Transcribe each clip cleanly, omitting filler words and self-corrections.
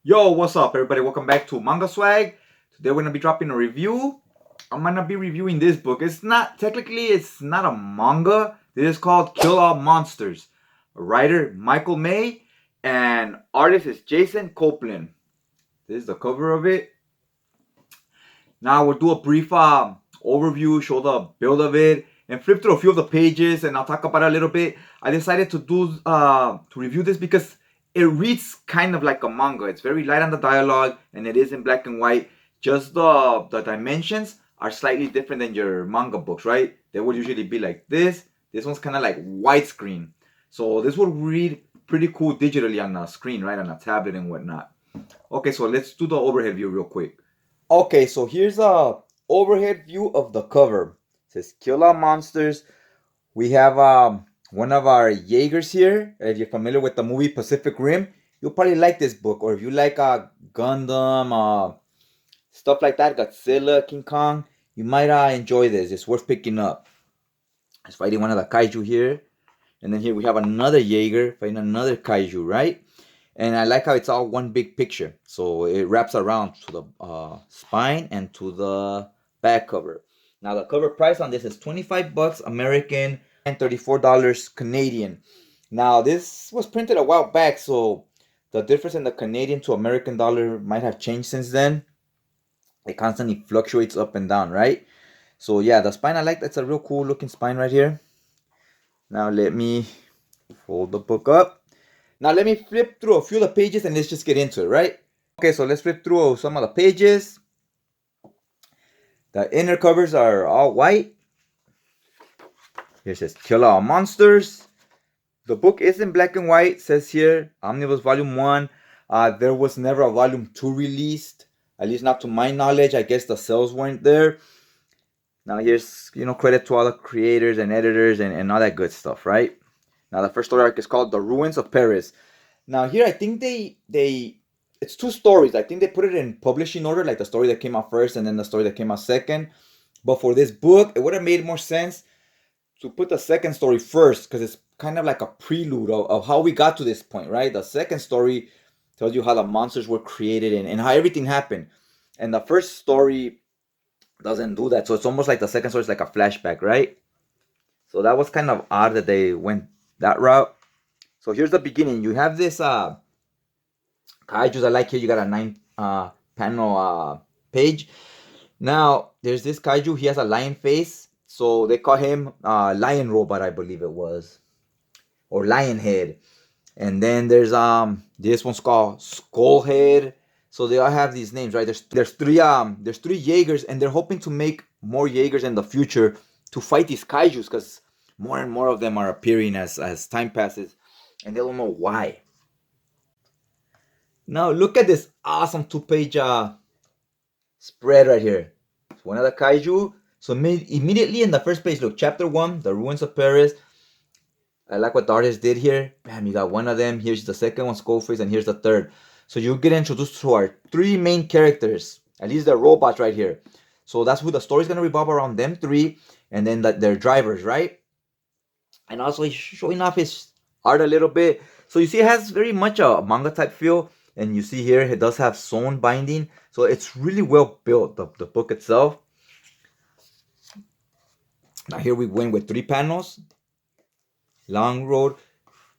Yo, what's up, everybody? Welcome back to Manga Swag. Today we're gonna be dropping a review. I'm gonna be reviewing this book. It's not a manga. This is called Kill All Monsters. Writer Michael May and artist is Jason Copland. This is the cover of it. Now we'll do a brief overview, show the build of it, and flip through a few of the pages, and I'll talk about it a little bit. I decided to review this because it reads kind of like a manga. It's very light on the dialogue, and it is in black and white. Just the dimensions are slightly different than your manga books, right? They would usually be like this. This one's kind of like widescreen. So this would read pretty cool digitally on the screen, right? On a tablet and whatnot. Okay, so let's do the overhead view real quick. Okay, so here's a overhead view of the cover. It says Kill All Monsters. We have one of our Jaegers here. If you're familiar with the movie Pacific Rim, you'll probably like this book. Or if you like Gundam, stuff like that, Godzilla, King Kong, you might enjoy this. It's worth picking up. It's fighting one of the kaiju here. And then here we have another Jaeger fighting another kaiju, right? And I like how it's all one big picture. So it wraps around to the spine and to the back cover. Now the cover price on this is $25 American and $34 Canadian. Now this was printed a while back, so the difference in the Canadian to American dollar might have changed since then. It constantly fluctuates up and down, right? So yeah, the spine I like. That's a real cool looking spine right here. Now let me fold the book up. Now let me flip through a few of the pages and let's just get into it, right? Okay, so let's flip through some of the pages. The inner covers are all white. Here it says Kill All Monsters. The book is in black and white. It says here Omnibus Volume 1. There was never a Volume 2 released. At least not to my knowledge. I guess the sales weren't there. Now here's, credit to all the creators and editors and all that good stuff, right? Now the first story arc is called The Ruins of Paris. Now here I think it's two stories. I think they put it in publishing order, like the story that came out first and then the story that came out second. But for this book, it would have made more sense to put the second story first because it's kind of like a prelude of how we got to this point, right? The second story tells you how the monsters were created and how everything happened. And the first story doesn't do that. So it's almost like the second story is like a flashback, right? So that was kind of odd that they went that route. So here's the beginning. You have this kaijus I like here. You got a 9 panel page. Now there's this kaiju. He has a lion face, so they call him Lion Robot, I believe it was, or Lion Head. And then there's this one's called Skull Head. So they all have these names, right? There's three Jaegers, and they're hoping to make more Jaegers in the future to fight these kaijus because more and more of them are appearing as time passes, and they don't know why. Now look at this awesome 2-page spread right here. It's one of the kaiju. So immediately in the first page, look, chapter 1, The Ruins of Paris. I like what the artist did here. Bam, you got one of them. Here's the second one, Skullface, and here's the third. So you get introduced to our 3 main characters. At least they're robots right here. So that's who the story's gonna revolve around, them 3, and then their drivers, right? And also he's showing off his art a little bit. So you see it has very much a manga type feel. And you see here it does have sewn binding. So it's really well built, the book itself. Now here we went with 3 panels. Long road.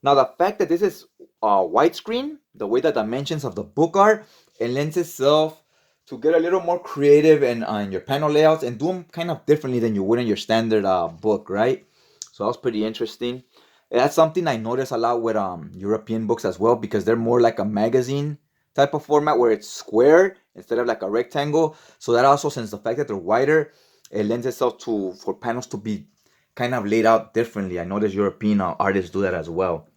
Now the fact that this is widescreen, the way the dimensions of the book are, it lends itself to get a little more creative in your panel layouts and do them kind of differently than you would in your standard book, right? So that was pretty interesting. That's something I notice a lot with European books as well, because they're more like a magazine type of format where it's square instead of like a rectangle. So that also, since the fact that they're wider, it lends itself for panels to be kind of laid out differently. I notice European artists do that as well.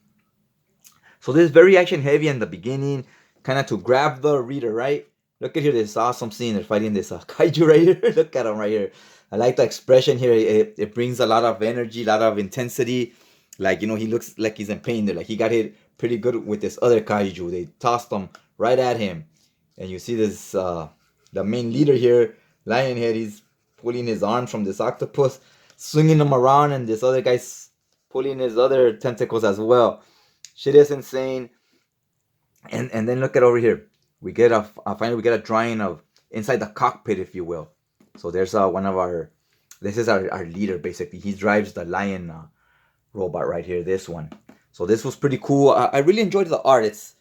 So this is very action heavy in the beginning, kind of to grab the reader, right? Look at here, this awesome scene. They're fighting this kaiju right here. Look at him right here. I like the expression here. It brings a lot of energy, a lot of intensity. Like, he looks like he's in pain there. Like he got hit pretty good with this other kaiju. They tossed him right at him. And you see this, the main leader here, Lionhead, he's pulling his arms from this octopus, swinging them around, and this other guy's pulling his other tentacles as well. Shit is insane. And then look at over here. we get finally we get a drawing of inside the cockpit, if you will. So there's one of our, this is our leader basically. He drives the lion robot right here, this one. So this was pretty cool. I really enjoyed the art. It's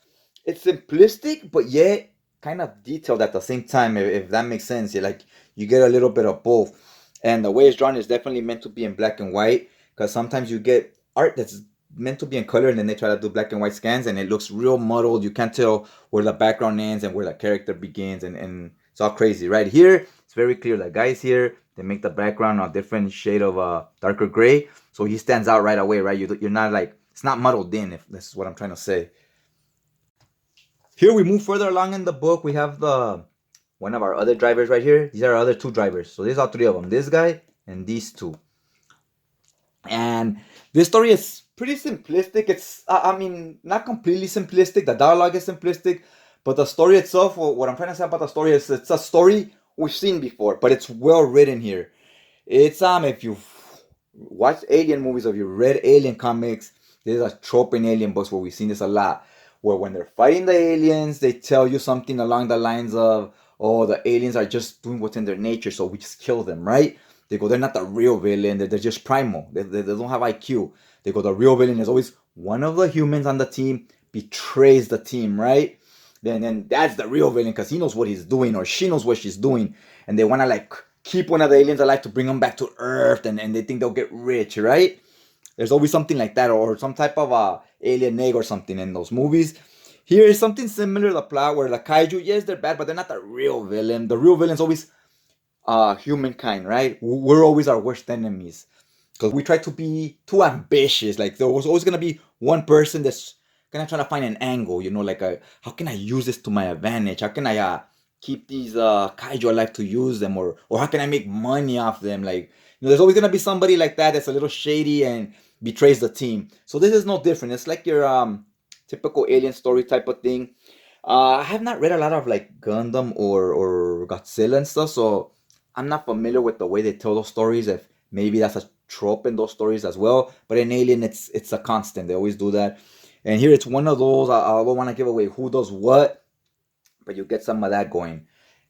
simplistic, but yet kind of detailed at the same time, if that makes sense. You like, you get a little bit of both. And the way it's drawn is definitely meant to be in black and white, because sometimes you get art that's meant to be in color and then they try to do black and white scans and it looks real muddled. You can't tell where the background ends and where the character begins, and it's all crazy. Right here, it's very clear. The guys here, they make the background a different shade of darker gray, so he stands out right away, right? You're not like, it's not muddled in, if this is what I'm trying to say. Here we move further along in the book. We have the one of our other drivers right here. These are our other two drivers. So these are three of them. This guy and these two. And this story is pretty simplistic. It's, I mean, not completely simplistic. The dialogue is simplistic, but the story itself, what I'm trying to say about the story is it's a story we've seen before, but it's well written here. It's if you've watched Alien movies or you've read Alien comics, there's a trope in Alien books where we've seen this a lot, where when they're fighting the aliens, they tell you something along the lines of, oh, the aliens are just doing what's in their nature, so we just kill them, right? They go, they're not the real villain, they're just primal, they don't have IQ. They go, the real villain is always one of the humans on the team betrays the team, right? Then that's the real villain, because he knows what he's doing or she knows what she's doing, and they want to like keep one of the aliens alive to bring them back to Earth, and they think they'll get rich, right? There's always something like that, or some type of alien egg or something in those movies. Here is something similar to the plot where the kaiju, yes, they're bad, but they're not the real villain. The real villain's always humankind, right? We're always our worst enemies because we try to be too ambitious. Like there was always gonna be one person that's gonna try to find an angle, you know, like how can I use this to my advantage? How can I keep these kaiju alive to use them, or how can I make money off them? Like, you know, there's always gonna be somebody like that that's a little shady and betrays the team. So this is no different. It's like your typical alien story type of thing. I have not read a lot of like Gundam or Godzilla and stuff, so I'm not familiar with the way they tell those stories. If maybe that's a trope in those stories as well. But in Alien, it's a constant. They always do that. And here it's one of those. I don't want to give away who does what, but you get some of that going.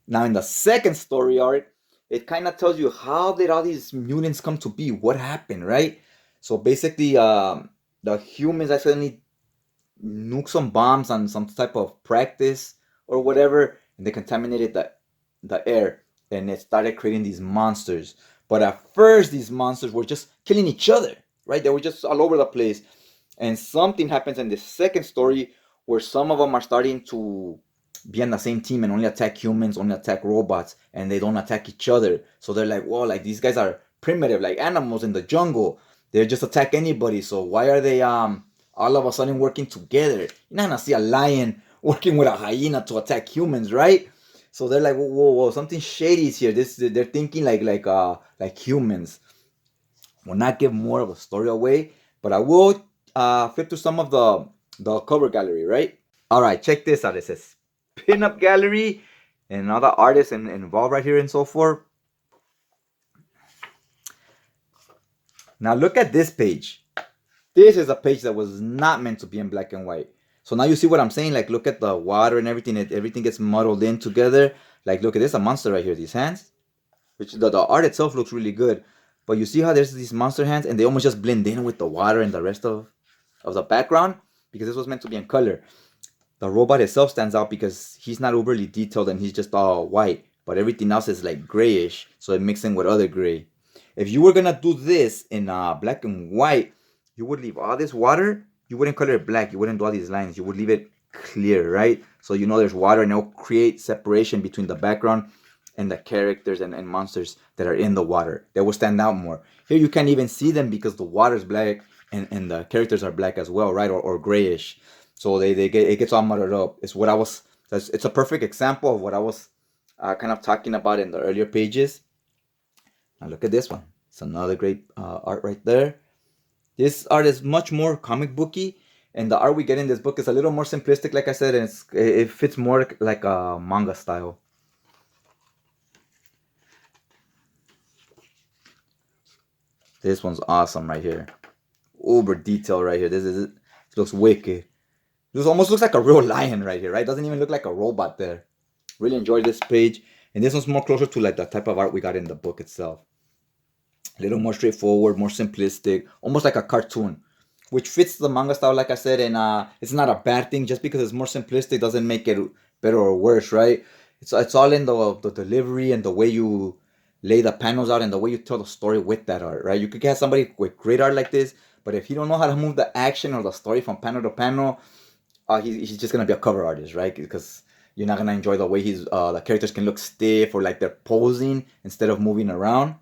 Now in the second story arc, it kind of tells you how did all these mutants come to be? What happened, right? So basically, the humans accidentally nuke some bombs on some type of practice or whatever, and they contaminated the air, and it started creating these monsters. But at first, these monsters were just killing each other, right? They were just all over the place. And something happens in the second story where some of them are starting to be on the same team and only attack humans, only attack robots, and they don't attack each other. So they're like, whoa, like these guys are primitive, like animals in the jungle. They just attack anybody. So why are they all of a sudden working together? You're not gonna see a lion working with a hyena to attack humans, right? So they're like, whoa, something shady is here. They're thinking like humans. Will not give more of a story away, but I will flip to some of the cover gallery, right? All right, check this out. It says pinup gallery and all the artists involved right here and so forth. Now look at this page. This is a page that was not meant to be in black and white. So now you see what I'm saying? Like, look at the water and everything. Everything gets muddled in together. Like, look at this, a monster right here. These hands, which the art itself looks really good. But you see how there's these monster hands and they almost just blend in with the water and the rest of the background, because this was meant to be in color. The robot itself stands out because he's not overly detailed and he's just all white. But everything else is like grayish, so it mixes in with other gray. If you were going to do this in black and white, you would leave all this water. You wouldn't color it black. You wouldn't do all these lines. You would leave it clear, right? So you know there's water, and it'll create separation between the background and the characters and monsters that are in the water. They will stand out more. Here you can't even see them because the water's black and the characters are black as well, right? Or grayish. So it gets all muddled up. It's a perfect example of what I was kind of talking about in the earlier pages. Now look at this one. It's another great art right there. This art is much more comic booky, and the art we get in this book is a little more simplistic, like I said, and it fits more like a manga style. This one's awesome right here. Uber detail right here. It looks wicked. This almost looks like a real lion right here, right? Doesn't even look like a robot there. Really enjoyed this page. And this one's more closer to like the type of art we got in the book itself. A little more straightforward, more simplistic, almost like a cartoon, which fits the manga style, like I said. And it's not a bad thing. Just because it's more simplistic doesn't make it better or worse, right? It's all in the delivery and the way you lay the panels out and the way you tell the story with that art, right? You could get somebody with great art like this, but if you don't know how to move the action or the story from panel to panel, he's just gonna be a cover artist, right? Because you're not gonna enjoy the way the characters can look stiff or like they're posing instead of moving around.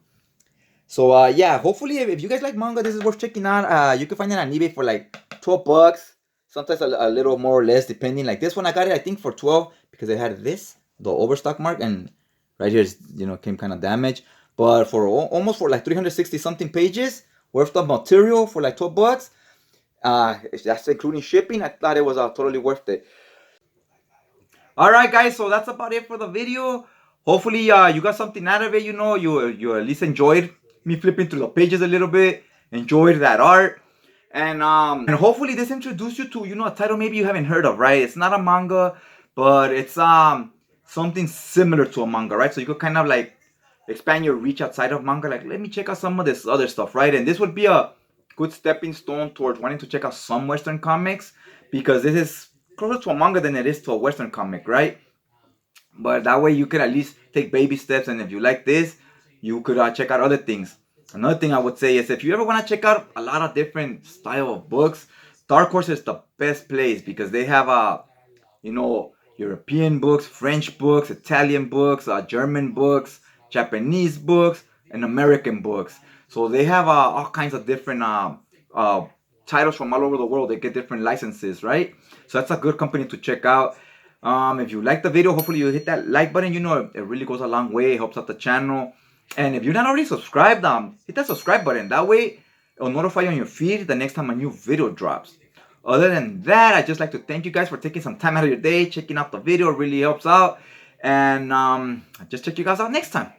So yeah, hopefully if you guys like manga, this is worth checking out. You can find it on eBay for like $12. Sometimes a little more or less depending. Like this one, I got it I think for 12 because it had the overstock mark, and right here is came kind of damaged. But for almost for like 360 something pages worth of material for like $12. That's including shipping. I thought it was totally worth it. Alright guys, so that's about it for the video. Hopefully you got something out of it, you at least enjoyed me flipping through the pages a little bit, enjoyed that art. And hopefully this introduced you to, a title maybe you haven't heard of, right? It's not a manga, but it's something similar to a manga, right? So you could kind of like expand your reach outside of manga, like let me check out some of this other stuff, right? And this would be a good stepping stone towards wanting to check out some Western comics, because this is closer to a manga than it is to a Western comic, right? But that way you could at least take baby steps, and if you like this, you could check out other things. Another thing I would say is if you ever want to check out a lot of different style of books, Dark Horse is the best place because they have European books, French books, Italian books, German books, Japanese books, and American books. So they have all kinds of different titles from all over the world. They get different licenses, right? So that's a good company to check out. If you like the video, hopefully you hit that like button. It really goes a long way. It helps out the channel. And if you're not already subscribed, hit that subscribe button. That way, it'll notify you on your feed the next time a new video drops. Other than that, I'd just like to thank you guys for taking some time out of your day, checking out the video. It really helps out. And just check you guys out next time.